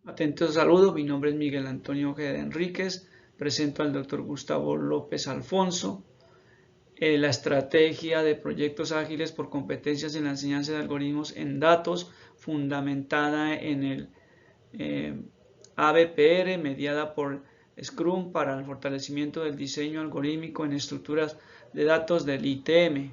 Atento saludo, mi nombre es Miguel Antonio Ojeda Enríquez, presento al doctor Gustavo López Alfonso, la estrategia de proyectos ágiles por competencias en la enseñanza de algoritmos en datos, fundamentada en el ABPR, mediada por Scrum para el fortalecimiento del diseño algorítmico en estructuras de datos del ITM.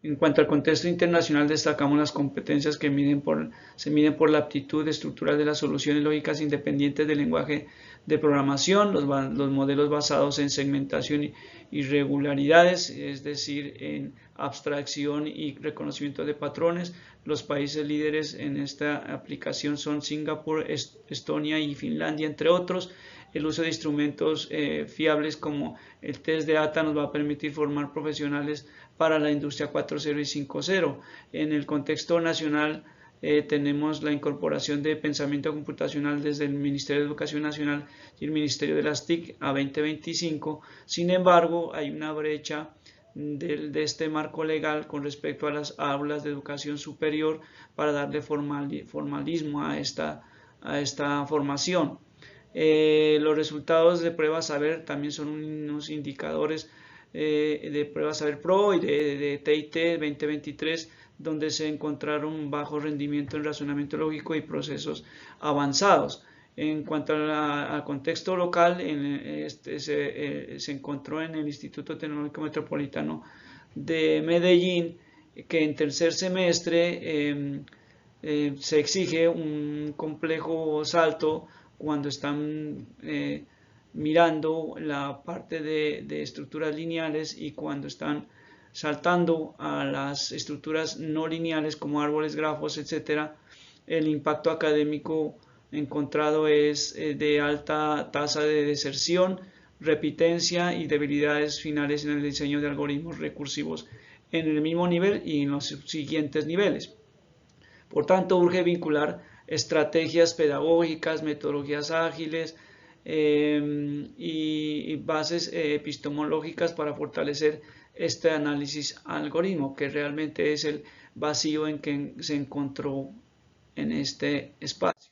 En cuanto al contexto internacional, destacamos las competencias que se miden por la aptitud estructural de las soluciones lógicas independientes del lenguaje de programación, los modelos basados en segmentación y regularidades, es decir, en abstracción y reconocimiento de patrones. Los países líderes en esta aplicación son Singapur, Estonia y Finlandia, entre otros. El uso de instrumentos fiables como el test de ATA nos va a permitir formar profesionales para la industria 4.0 y 5.0. En el contexto nacional tenemos la incorporación de pensamiento computacional desde el Ministerio de Educación Nacional y el Ministerio de las TIC a 2025. Sin embargo, hay una brecha de este marco legal con respecto a las aulas de educación superior para darle formalismo a esta formación. Los resultados de pruebas saber también son unos indicadores de pruebas saber pro y de TIT 2023, donde se encontraron bajo rendimiento en razonamiento lógico y procesos avanzados. En cuanto al contexto local, se encontró en el Instituto Tecnológico Metropolitano de Medellín que en tercer semestre se exige un complejo salto cuando están mirando la parte de estructuras lineales y cuando están saltando a las estructuras no lineales como árboles, grafos, etc. El impacto académico encontrado es de alta tasa de deserción, repitencia y debilidades finales en el diseño de algoritmos recursivos en el mismo nivel y en los siguientes niveles. Por tanto, urge vincular estrategias pedagógicas, metodologías ágiles y bases epistemológicas para fortalecer este análisis algoritmo, que realmente es el vacío en que se encontró en este espacio.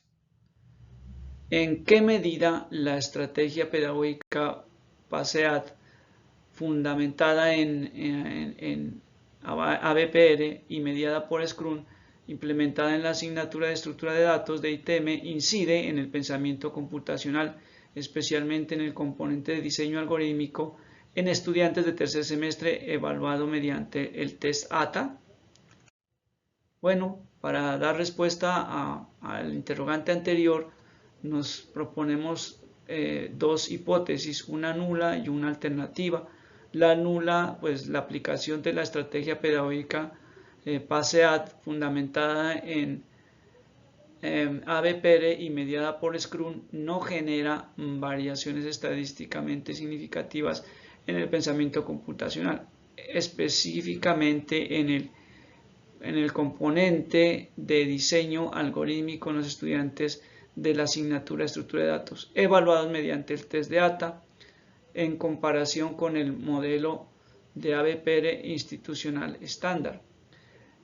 ¿En qué medida la estrategia pedagógica PASEAD, fundamentada en ABPR y mediada por Scrum, implementada en la asignatura de estructura de datos de ITM, incide en el pensamiento computacional, especialmente en el componente de diseño algorítmico en estudiantes de tercer semestre evaluado mediante el test ATA? Bueno, para dar respuesta al interrogante anterior, nos proponemos dos hipótesis, una nula y una alternativa. La nula, pues la aplicación de la estrategia pedagógica PASEAD, fundamentada en ABPR y mediada por Scrum, no genera variaciones estadísticamente significativas en el pensamiento computacional, específicamente en el componente de diseño algorítmico en los estudiantes de la asignatura de estructura de datos, evaluados mediante el test de ATA, en comparación con el modelo de ABPR institucional estándar.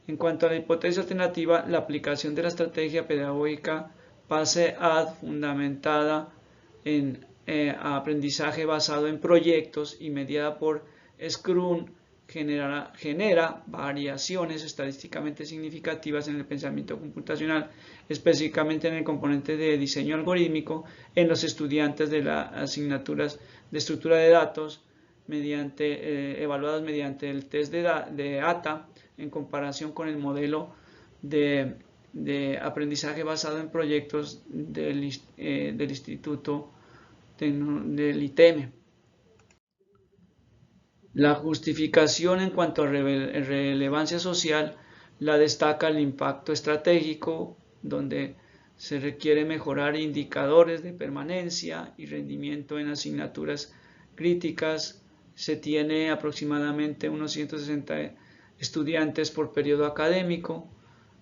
En cuanto a la hipótesis alternativa, la aplicación de la estrategia pedagógica PASEAD, fundamentada en aprendizaje basado en proyectos y mediada por Scrum, genera variaciones estadísticamente significativas en el pensamiento computacional, específicamente en el componente de diseño algorítmico en los estudiantes de las asignaturas de estructura de datos evaluados mediante el test de ATA, en comparación con el modelo de aprendizaje basado en proyectos del Instituto del ITM. La justificación en cuanto a relevancia social la destaca el impacto estratégico, donde se requiere mejorar indicadores de permanencia y rendimiento en asignaturas críticas. Se tiene aproximadamente unos 160 estudiantes por periodo académico.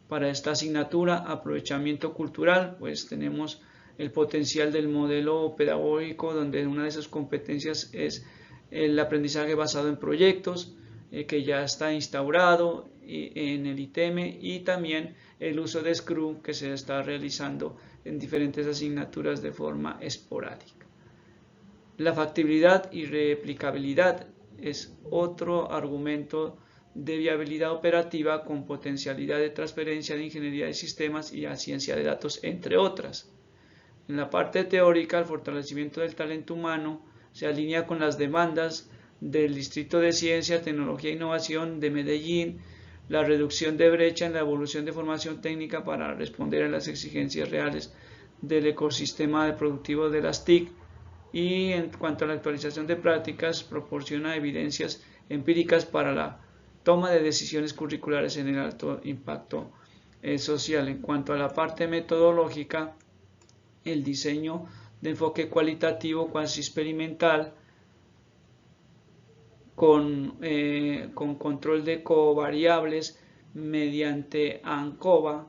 Para esta asignatura, aprovechamiento cultural, pues tenemos el potencial del modelo pedagógico, donde una de sus competencias es el aprendizaje basado en proyectos, que ya está instaurado en el ITM, y también el uso de Scrum que se está realizando en diferentes asignaturas de forma esporádica. La factibilidad y replicabilidad es otro argumento de viabilidad operativa con potencialidad de transferencia de ingeniería de sistemas y a ciencia de datos, entre otras. En la parte teórica, el fortalecimiento del talento humano se alinea con las demandas del Distrito de Ciencia, Tecnología e Innovación de Medellín, la reducción de brecha en la evolución de formación técnica para responder a las exigencias reales del ecosistema productivo de las TIC, y en cuanto a la actualización de prácticas, proporciona evidencias empíricas para la toma de decisiones curriculares en el alto impacto social. En cuanto a la parte metodológica, el diseño de enfoque cualitativo cuasi experimental con control de covariables mediante ANCOVA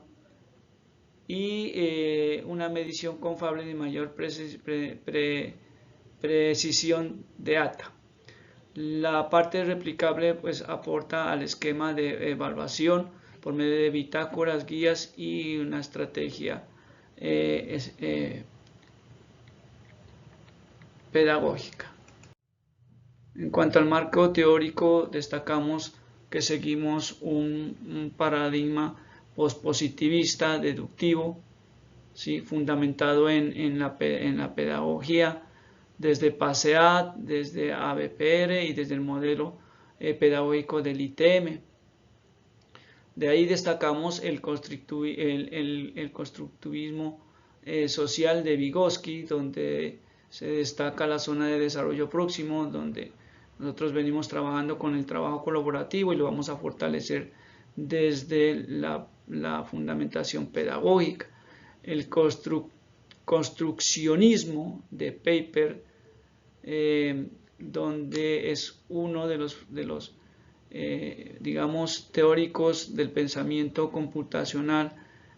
y una medición confiable de mayor precisión de ATA. La parte replicable pues aporta al esquema de evaluación por medio de bitácoras, guías y una estrategia pedagógica. En cuanto al marco teórico, destacamos que seguimos un paradigma pospositivista deductivo, ¿sí? Fundamentado en la pedagogía, desde PASEAD, desde ABPR y desde el modelo pedagógico del ITM. De ahí destacamos el constructivismo social de Vygotsky, donde se destaca la zona de desarrollo próximo, donde nosotros venimos trabajando con el trabajo colaborativo y lo vamos a fortalecer desde la fundamentación pedagógica. El construccionismo de Paper, donde es uno de los digamos, teóricos del pensamiento computacional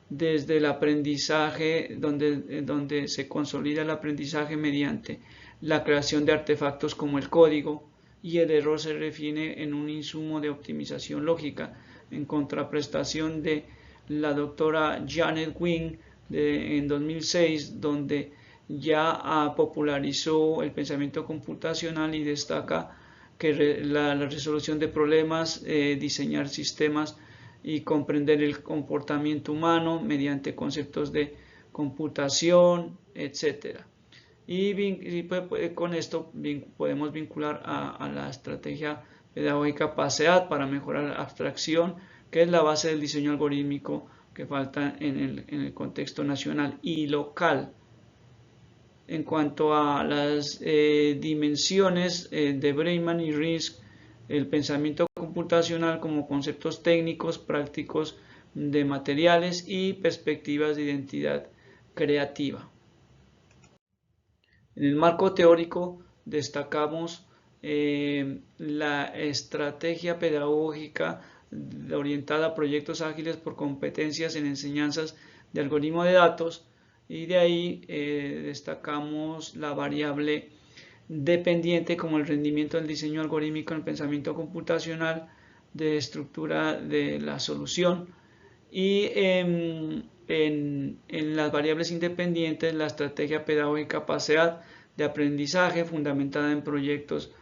desde el aprendizaje, donde se consolida el aprendizaje mediante la creación de artefactos como el código, y el error se define en un insumo de optimización lógica, en contraprestación de la doctora Janet Wing en 2006, donde ya popularizó el pensamiento computacional y destaca que la resolución de problemas, diseñar sistemas y comprender el comportamiento humano mediante conceptos de computación, etc. Y con esto podemos vincular a la estrategia pedagógica PASEAD para mejorar la abstracción, que es la base del diseño algorítmico que falta en el contexto nacional y local. En cuanto a las dimensiones de Breiman y Rinsk, el pensamiento computacional como conceptos técnicos, prácticos de materiales y perspectivas de identidad creativa. En el marco teórico destacamos la estrategia pedagógica orientada a proyectos ágiles por competencias en enseñanzas de algoritmo de datos, y de ahí destacamos la variable dependiente como el rendimiento del diseño algorítmico en el pensamiento computacional de estructura de la solución, y en las variables independientes la estrategia pedagógica PASEAD de aprendizaje fundamentada en proyectos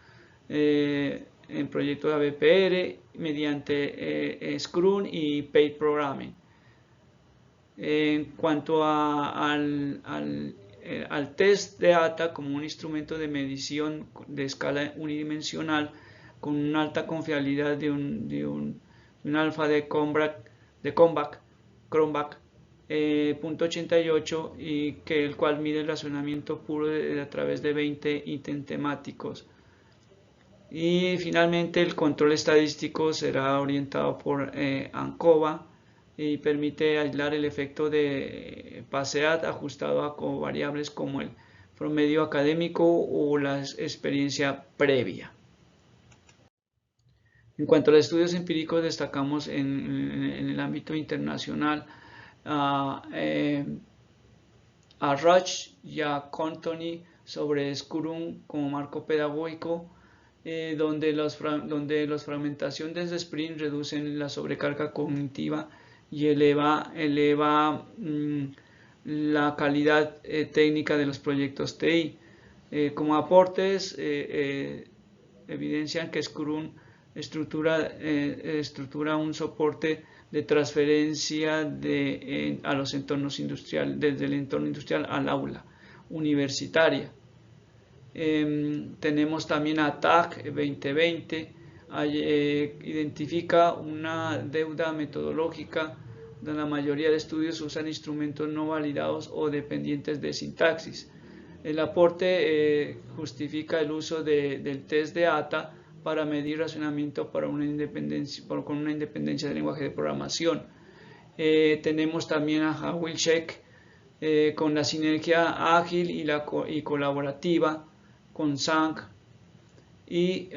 de ABPR mediante Scrum y Paid Programming. En cuanto al test de ATA como un instrumento de medición de escala unidimensional con una alta confiabilidad de un alfa de Cronbach, .88, y el cual mide el razonamiento puro a través de 20 ítems temáticos. Y finalmente el control estadístico será orientado por ANCOVA y permite aislar el efecto de PASEAD ajustado a covariables como el promedio académico o la experiencia previa. En cuanto a los estudios empíricos, destacamos en el ámbito internacional a Raj y a Contoni sobre Scrum como marco pedagógico, donde la fragmentación desde Sprint reducen la sobrecarga cognitiva y eleva la calidad técnica de los proyectos TI. Como aportes, evidencian que Scrum estructura un soporte de transferencia a los entornos industriales, desde el entorno industrial al aula universitaria. Tenemos también a TAC 2020, identifica una deuda metodológica donde la mayoría de estudios usan instrumentos no validados o dependientes de sintaxis. El aporte justifica el uso del test de ATA para medir razonamiento con una independencia del lenguaje de programación. Tenemos también a Havlicek con la sinergia ágil y colaborativa con Sang y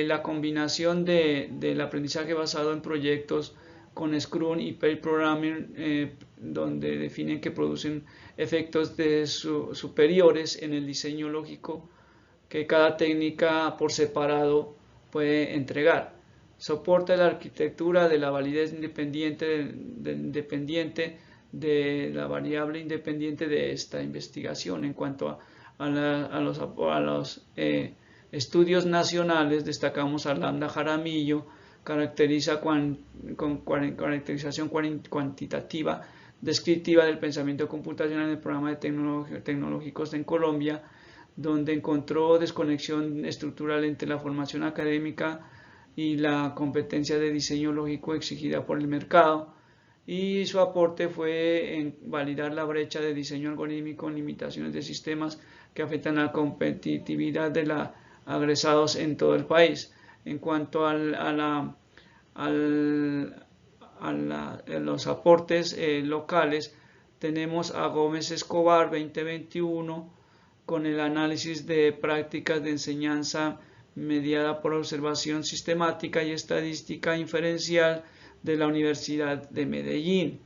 la combinación del aprendizaje basado en proyectos con Scrum y Pair Programming, donde definen que producen efectos superiores en el diseño lógico que cada técnica por separado puede entregar. Soporta la arquitectura de la validez independiente de la variable independiente de esta investigación. En cuanto a los estudios nacionales, destacamos a Lambda Jaramillo, con caracterización cuantitativa descriptiva del pensamiento computacional en el programa de tecnológicos en Colombia, donde encontró desconexión estructural entre la formación académica y la competencia de diseño lógico exigida por el mercado, y su aporte fue en validar la brecha de diseño algorítmico en limitaciones de sistemas que afectan la competitividad de los egresados en todo el país. En cuanto a los aportes locales, tenemos a Gómez Escobar 2021 con el análisis de prácticas de enseñanza mediada por observación sistemática y estadística inferencial de la Universidad de Medellín.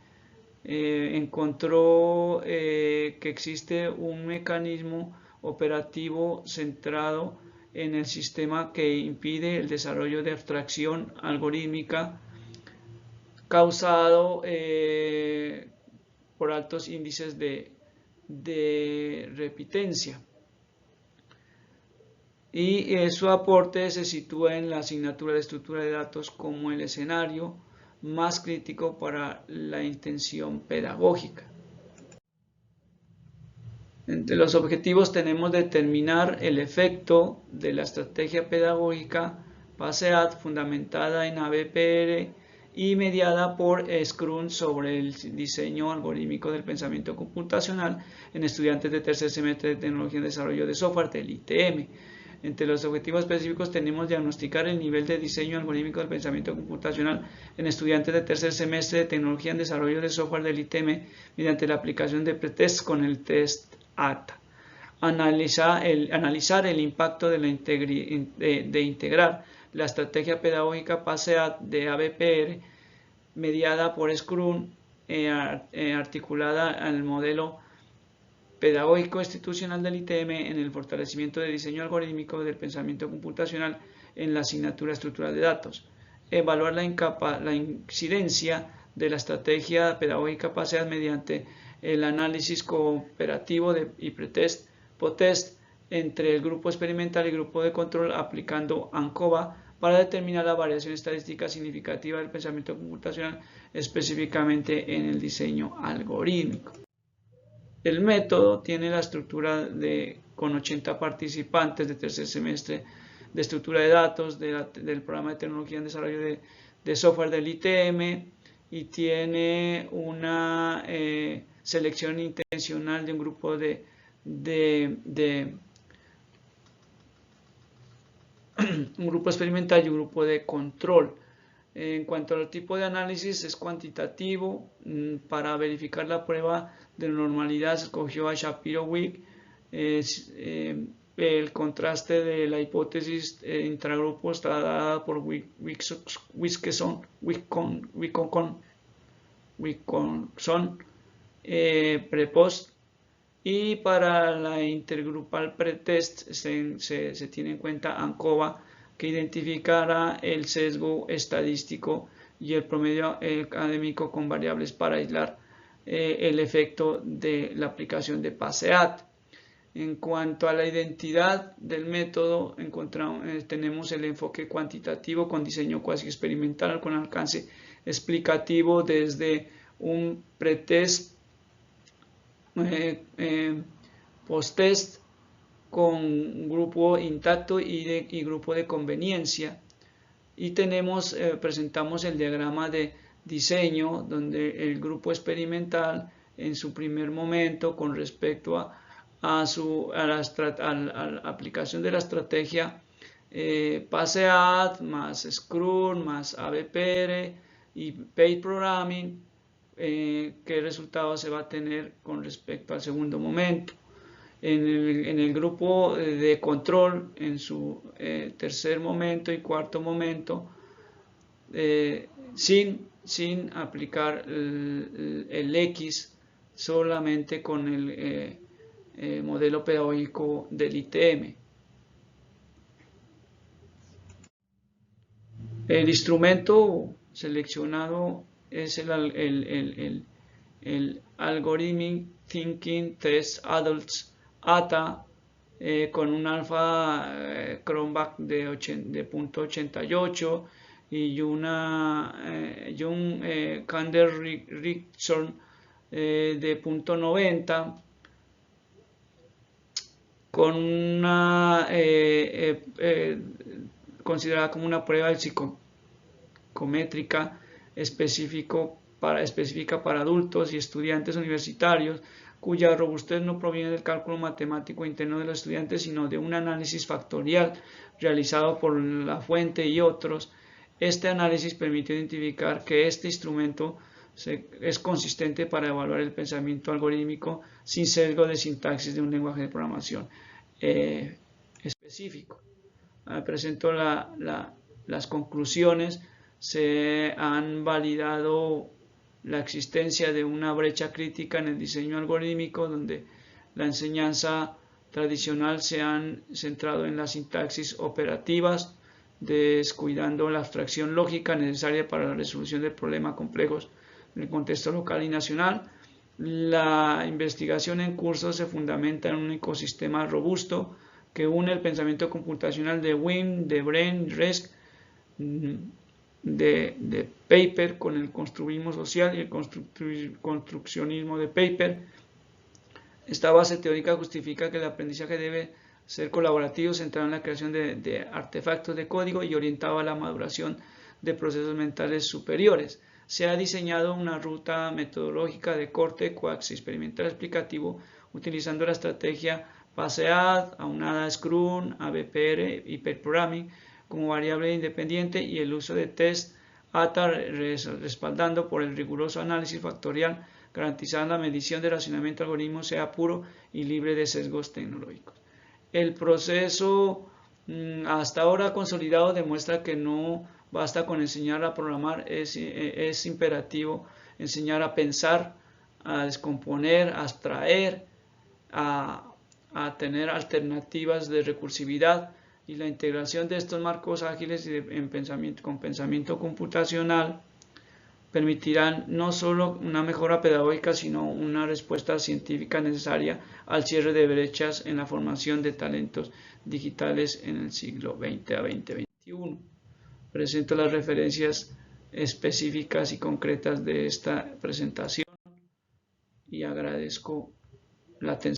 Encontró que existe un mecanismo operativo centrado en el sistema que impide el desarrollo de abstracción algorítmica causado por altos índices de repitencia. Y su aporte se sitúa en la asignatura de estructura de datos como el escenario más crítico para la intención pedagógica. Entre los objetivos tenemos determinar el efecto de la estrategia pedagógica PASEAD fundamentada en ABPR y mediada por Scrum sobre el diseño algorítmico del pensamiento computacional en estudiantes de tercer semestre de Tecnología en Desarrollo de Software del ITM. Entre los objetivos específicos tenemos diagnosticar el nivel de diseño algorítmico del pensamiento computacional en estudiantes de tercer semestre de Tecnología en Desarrollo de Software del ITM mediante la aplicación de pretest con el test ATA. Analizar el impacto de integrar la estrategia pedagógica PASEAD de ABPR mediada por Scrum articulada al modelo pedagógico institucional del ITM en el fortalecimiento de diseño algorítmico del pensamiento computacional en la asignatura estructural de datos. Evaluar la incidencia de la estrategia pedagógica PASEAD mediante el análisis cooperativo y pretest, potest entre el grupo experimental y el grupo de control aplicando ANCOVA para determinar la variación estadística significativa del pensamiento computacional específicamente en el diseño algorítmico. El método tiene la estructura con 80 participantes de tercer semestre de estructura de datos del programa de tecnología en desarrollo de software del ITM y tiene una selección intencional de un grupo un grupo experimental y un grupo de control. En cuanto al tipo de análisis, es cuantitativo. Para verificar la prueba de normalidad se escogió a Shapiro-Wilk. El contraste de la hipótesis intragrupo está dada por Wilkinson, prepost, y para la intergrupal pretest se tiene en cuenta ANCOVA, que identificará el sesgo estadístico y el promedio académico con variables para aislar el efecto de la aplicación de PASEAT. En cuanto a la identidad del método, tenemos el enfoque cuantitativo con diseño cuasi experimental con alcance explicativo desde un pretest, post-test con grupo intacto y grupo de conveniencia. Y presentamos el diagrama de diseño donde el grupo experimental en su primer momento con respecto a la aplicación de la estrategia PASEAT más Scrum más ABPR y Pair Programming, qué resultado se va a tener con respecto al segundo momento. En el grupo de control, en su tercer momento y cuarto momento, sin aplicar el X, solamente con el modelo pedagógico del ITM. El instrumento seleccionado es el Algorithmic Thinking Test Adults ATA con un alfa Cronbach de 0.88 y un Kander-Rickson de 0.90 con una considerada como una prueba psicométrica específica para adultos y estudiantes universitarios, cuya robustez no proviene del cálculo matemático interno de los estudiantes, sino de un análisis factorial realizado por la fuente y otros. Este análisis permite identificar que este instrumento es consistente para evaluar el pensamiento algorítmico sin sesgo de sintaxis de un lenguaje de programación específico. Presento las conclusiones. Se han validado la existencia de una brecha crítica en el diseño algorítmico, donde la enseñanza tradicional se han centrado en las sintaxis operativas, descuidando la abstracción lógica necesaria para la resolución de problemas complejos en el contexto local y nacional. La investigación en curso se fundamenta en un ecosistema robusto que une el pensamiento computacional de Wim, de Bren, Resk, de Paper con el constructivismo social y el construccionismo de Paper. Esta base teórica justifica que el aprendizaje debe ser colaborativo, centrado en la creación de artefactos de código y orientado a la maduración de procesos mentales superiores. Se ha diseñado una ruta metodológica de corte quasi experimental explicativo utilizando la estrategia PASEAT, aunada a Scrum, ABPR y Pair Programming como variable independiente y el uso de test ATA respaldando por el riguroso análisis factorial, garantizando la medición de racionamiento algoritmo sea puro y libre de sesgos tecnológicos. El proceso hasta ahora consolidado demuestra que no basta con enseñar a programar, es imperativo enseñar a pensar, a descomponer, a abstraer, a tener alternativas de recursividad, y la integración de estos marcos ágiles con pensamiento computacional permitirán no solo una mejora pedagógica, sino una respuesta científica necesaria al cierre de brechas en la formación de talentos digitales en el siglo XX a 2021. Presento las referencias específicas y concretas de esta presentación y agradezco la atención.